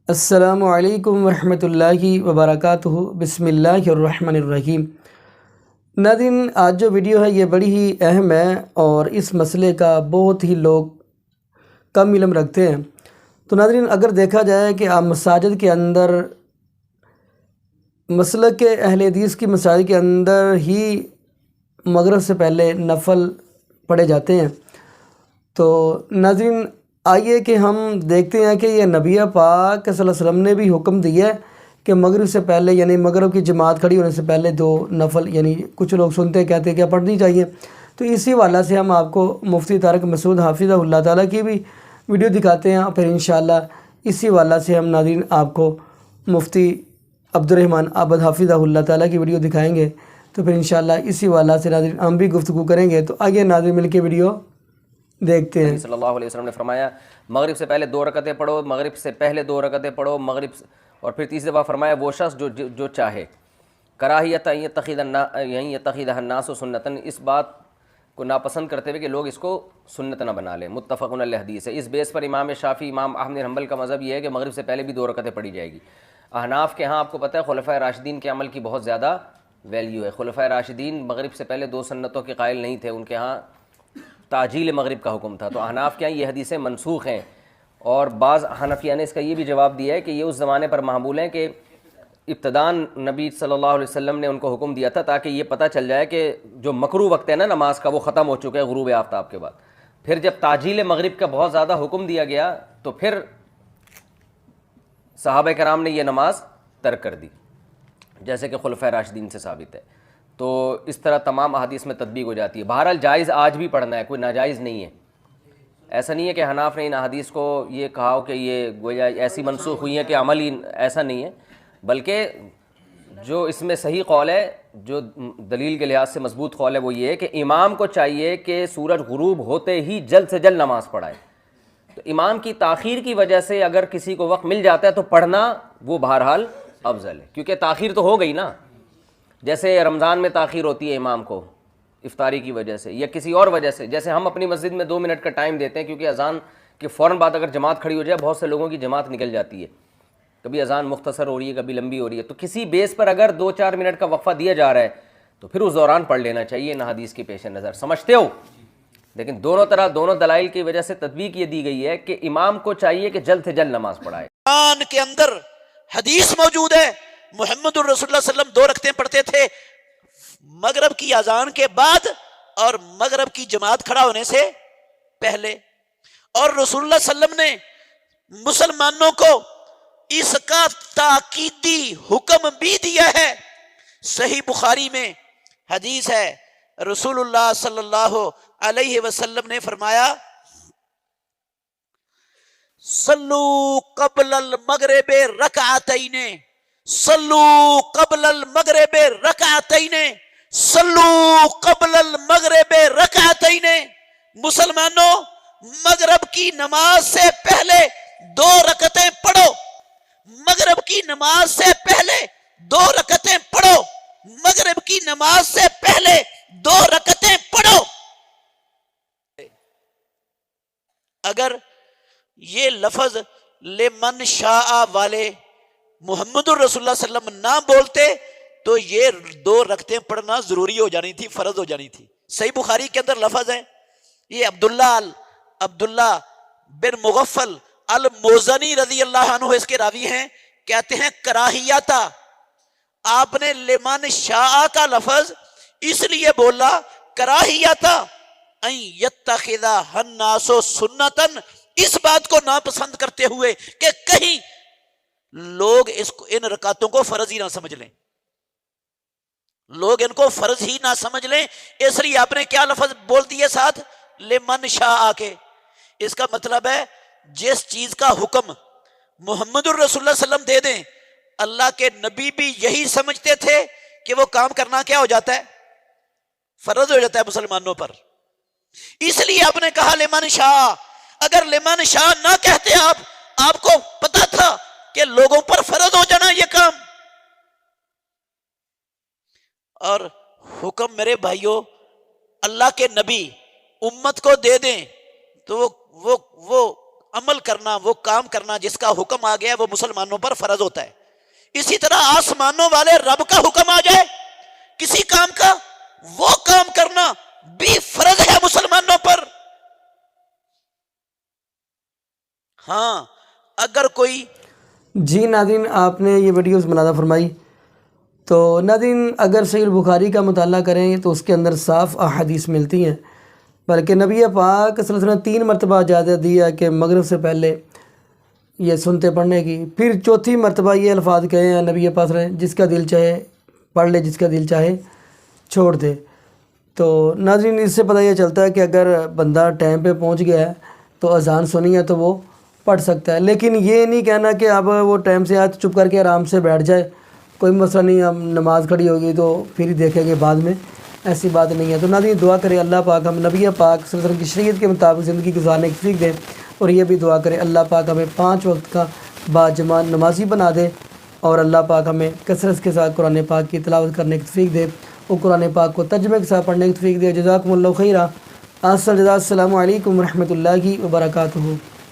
السلام علیکم ورحمۃ اللہ وبرکاتہ۔ بسم اللہ الرحمن الرحیم۔ ناظرین، آج جو ویڈیو ہے یہ بڑی ہی اہم ہے اور اس مسئلے کا بہت ہی لوگ کم علم رکھتے ہیں۔ تو ناظرین، اگر دیکھا جائے کہ آپ مساجد کے اندر مسلک کے اہل حدیث کی مساجد کے اندر ہی مغرب سے پہلے نفل پڑھے جاتے ہیں، تو ناظرین آئیے کہ ہم دیکھتے ہیں کہ یہ نبی پاک صلی اللہ علیہ وسلم نے بھی حکم دیا ہے کہ مغرب سے پہلے یعنی مغرب کی جماعت کھڑی ہونے سے پہلے دو نفل یعنی کچھ لوگ سنتے ہیں کہتے ہیں کہ پڑھنی چاہیے۔ تو اسی حوالہ سے ہم آپ کو مفتی طارق مسعود حافظہ اللہ تعالیٰ کی بھی ویڈیو دکھاتے ہیں، اور پھر انشاءاللہ اسی حوالہ سے ہم ناظرین آپ کو مفتی عبدالرحمن عابد حافظہ اللہ تعالیٰ کی ویڈیو دکھائیں گے۔ تو پھر انشاءاللہ اسی حوالہ سے ناظرین ہم بھی گفتگو کریں گے۔ تو آئیے ناظرین مل کے ویڈیو دیکھتے ہیں۔ صلی اللہ علیہ وسلم نے فرمایا مغرب سے پہلے 2 رکعتیں پڑھو، مغرب سے پہلے 2 رکعتیں پڑھو، اور پھر تیسری دفعہ فرمایا وہ شخص جو چاہے کراہیت ان یتخذ الناس سنتاً، اس بات کو ناپسند کرتے ہوئے کہ لوگ اس کو سنت نہ بنا لیں۔ متفق علیہ حدیث ہے۔ اس بیس پر امام شافعی، امام احمد بن حنبل کا مذہب یہ ہے کہ مغرب سے پہلے بھی 2 رکعتیں پڑھی جائے گی۔ احناف کے ہاں آپ کو پتہ ہے خلفائے راشدین کے عمل کی بہت زیادہ ویلیو ہے۔ خلفائے راشدین مغرب سے پہلے 2 سنتوں کے قائل نہیں تھے، ان کے ہاں تعجیل مغرب کا حکم تھا۔ تو احناف کے یہاں یہ حدیثیں منسوخ ہیں، اور بعض حنفیہ نے اس کا یہ بھی جواب دیا ہے کہ یہ اس زمانے پر محمول ہیں کہ ابتداً نبی صلی اللہ علیہ وسلم نے ان کو حکم دیا تھا تاکہ یہ پتہ چل جائے کہ جو مکروہ وقت ہے نا نماز کا وہ ختم ہو چکا ہے غروب آفتاب کے بعد۔ پھر جب تعجیل مغرب کا بہت زیادہ حکم دیا گیا تو پھر صحابہ کرام نے یہ نماز ترک کر دی، جیسے کہ خلفائے راشدین سے ثابت ہے۔ تو اس طرح تمام احادیث میں تطبیق ہو جاتی ہے۔ بہرحال جائز آج بھی پڑھنا ہے، کوئی ناجائز نہیں ہے۔ ایسا نہیں ہے کہ حناف نے ان احادیث کو یہ کہا ہو کہ یہ گویا ایسی منسوخ ہوئی ہیں کہ عمل ہی ایسا نہیں ہے، بلکہ جو اس میں صحیح قول ہے، جو دلیل کے لحاظ سے مضبوط قول ہے، وہ یہ ہے کہ امام کو چاہیے کہ سورج غروب ہوتے ہی جلد سے جلد نماز پڑھائے۔ تو امام کی تاخیر کی وجہ سے اگر کسی کو وقت مل جاتا ہے تو پڑھنا وہ بہرحال افضل ہے، کیونکہ تاخیر تو ہو گئی نا۔ جیسے رمضان میں تاخیر ہوتی ہے امام کو افطاری کی وجہ سے یا کسی اور وجہ سے، جیسے ہم اپنی مسجد میں 2 منٹ کا ٹائم دیتے ہیں کیونکہ اذان کے فوراً بعد اگر جماعت کھڑی ہو جائے بہت سے لوگوں کی جماعت نکل جاتی ہے، کبھی اذان مختصر ہو رہی ہے کبھی لمبی ہو رہی ہے، تو کسی بیس پر اگر 2-4 منٹ کا وقفہ دیا جا رہا ہے تو پھر اس دوران پڑھ لینا چاہیے ان حدیث کے پیش نظر، سمجھتے ہو؟ لیکن دونوں دلائل کی وجہ سے تطبیق یہ دی گئی ہے کہ امام کو چاہیے کہ جلد سے جلد نماز پڑھائے۔ قرآن کے اندر حدیث موجود ہے، محمد الرسول اللہ صلی اللہ علیہ وسلم 2 رکعتیں پڑھتے تھے مغرب کی اذان کے بعد اور مغرب کی جماعت کھڑا ہونے سے پہلے، اور رسول اللہ صلی اللہ علیہ وسلم نے مسلمانوں کو اس کا تاکیدی حکم بھی دیا ہے۔ صحیح بخاری میں حدیث ہے، رسول اللہ صلی اللہ علیہ وسلم نے فرمایا صلو قبل المغرب رکعتین، صلو قبل المغرب رکعتین، صلو قبل المغرب رکعتین۔ مسلمانوں، مغرب کی نماز سے پہلے 2 رکعتیں پڑھو، مغرب کی نماز سے پہلے 2 رکعتیں پڑھو، مغرب کی نماز سے پہلے 2 رکعتیں پڑھو۔ اگر یہ لفظ لمن شاء والے محمد الرسول اللہ صلی اللہ علیہ وسلم نہ بولتے تو یہ 2 رکعتیں ضروری ہو جانی تھی، فرض ہو جانی تھی۔ صحیح بخاری کے اندر لفظ ہے، یہ عبداللہ بن مغفل الموزنی رضی اللہ عنہ اس کے راوی ہیں، کہتے ہیں کراہیتا، آپ نے لمن شاء کا لفظ اس لیے بولا کراہیتا ان یتخذ الناس سنتاً، اس بات کو ناپسند کرتے ہوئے کہ کہیں لوگ ان رکعتوں کو فرض ہی نہ سمجھ لیں، لوگ ان کو فرض ہی نہ سمجھ لیں، اس لیے آپ نے کیا لفظ بول دیے ساتھ، لمن شاء کے۔ اس کا مطلب ہے جس چیز کا حکم محمد الرسول اللہ صلی اللہ علیہ وسلم دے دیں، اللہ کے نبی بھی یہی سمجھتے تھے کہ وہ کام کرنا کیا ہو جاتا ہے، فرض ہو جاتا ہے مسلمانوں پر، اس لیے آپ نے کہا لمن شاء۔ اگر لمن شاء نہ کہتے آپ کو پتا تھا کہ لوگوں پر فرض ہو جانا یہ کام، اور حکم میرے بھائیوں اللہ کے نبی امت کو دے دیں تو وہ عمل کرنا، وہ کام کرنا جس کا حکم آ گیا ہے وہ مسلمانوں پر فرض ہوتا ہے. اسی طرح آسمانوں والے رب کا حکم آ جائے کسی کام کا، وہ کام کرنا بھی فرض ہے مسلمانوں پر. ہاں اگر کوئی جی ناظرین، آپ نے یہ ویڈیوز ملاحظہ فرمائی. تو ناظرین اگر صحیح البخاری کا مطالعہ کریں تو اس کے اندر صاف احادیث ملتی ہیں، بلکہ نبی پاک صلی اللہ علیہ وسلم نے 3 مرتبہ اجازت دیا کہ مغرب سے پہلے یہ سنتے پڑھنے کی. پھر چوتھی مرتبہ یہ الفاظ کہے ہیں نبی پاک صلی اللہ علیہ وسلم، جس کا دل چاہے پڑھ لے، جس کا دل چاہے چھوڑ دے. تو ناظرین اس سے پتہ یہ چلتا ہے کہ اگر بندہ ٹائم پہ پہنچ گیا ہے تو اذان سنی ہے تو وہ پڑھ سکتا ہے. لیکن یہ نہیں کہنا کہ اب وہ ٹائم سے آج چپ کر کے آرام سے بیٹھ جائے، کوئی مسئلہ نہیں، اب نماز کھڑی ہوگی تو پھر ہی دیکھیں گے بعد میں، ایسی بات نہیں ہے. تو ناظرین دعا کرے اللہ پاک ہم نبی پاک صلی اللہ علیہ وسلم کی شریعت کے مطابق زندگی گزارنے کی توفیق دے، اور یہ بھی دعا کرے اللہ پاک ہمیں 5 وقت کا باجماعت نمازی بنا دے، اور اللہ پاک ہمیں کثرت کے ساتھ قرآن پاک کی تلاوت کرنے کی توفیق دے، اور قرآن پاک کو ترجمے کے ساتھ پڑھنے کی توفیق دے. جزاکم اللہ خیرہ. السلام علیکم ورحمۃ اللہ وبرکاتہ.